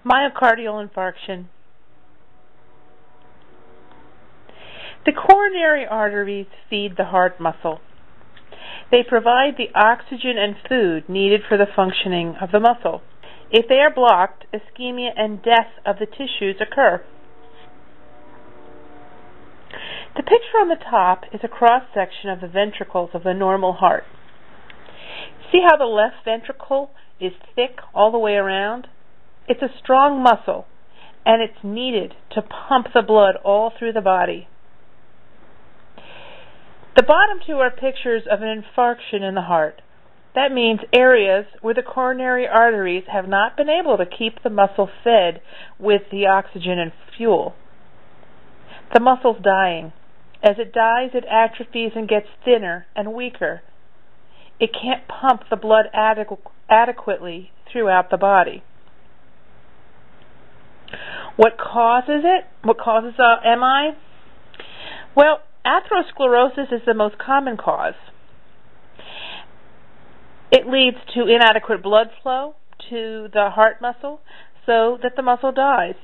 Myocardial infarction. The coronary arteries feed the heart muscle. They provide the oxygen and food needed for the functioning of the muscle. If they are blocked, ischemia and death of the tissues occur. The picture on the top is a cross-section of the ventricles of the normal heart. See how the left ventricle is thick all the way around? It's a strong muscle, and it's needed to pump the blood all through the body. The bottom two are pictures of an infarction in the heart. That means areas where the coronary arteries have not been able to keep the muscle fed with the oxygen and fuel. The muscle's dying. As it dies, it atrophies and gets thinner and weaker. It can't pump the blood adequately throughout the body. What causes it? What causes MI? Well, atherosclerosis is the most common cause. It leads to inadequate blood flow to the heart muscle so that the muscle dies.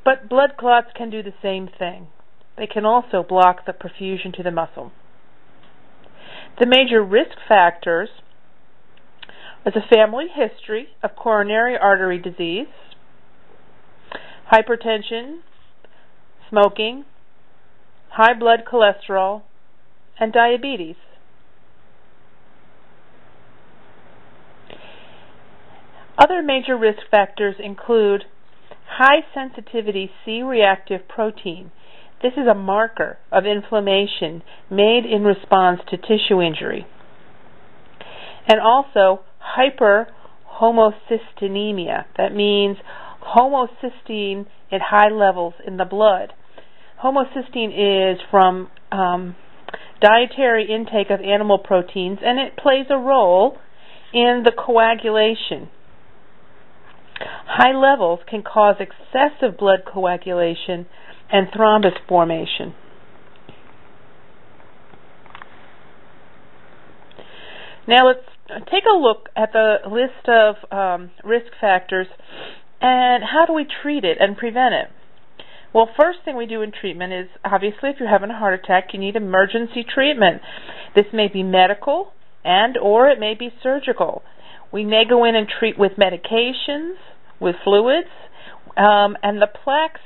But blood clots can do the same thing. They can also block the perfusion to the muscle. The major risk factors is a family history of coronary artery disease, hypertension, smoking, high blood cholesterol, and diabetes. Other major risk factors include high sensitivity C-reactive protein. This is a marker of inflammation made in response to tissue injury. And also hyperhomocystinemia. That means homocysteine at high levels in the blood. Homocysteine is from dietary intake of animal proteins, and it plays a role in the coagulation. High levels can cause excessive blood coagulation and thrombus formation. Now let's take a look at the list of risk factors and how do we treat it and prevent it. Well, first thing we do in treatment is, obviously, if you're having a heart attack, you need emergency treatment. This may be medical and or it may be surgical. We may go in and treat with medications, with fluids, and the plaques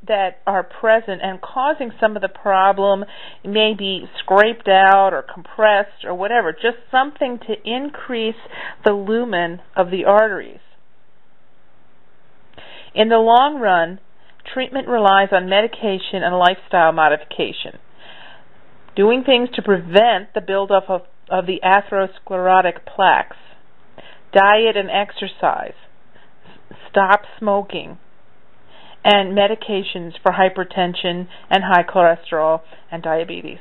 that are present and causing some of the problem may be scraped out or compressed or whatever, just something to increase the lumen of the arteries. In the long run, treatment relies on medication and lifestyle modification. Doing things to prevent the buildup of the atherosclerotic plaques. Diet and exercise. Stop smoking. And medications for hypertension and high cholesterol and diabetes.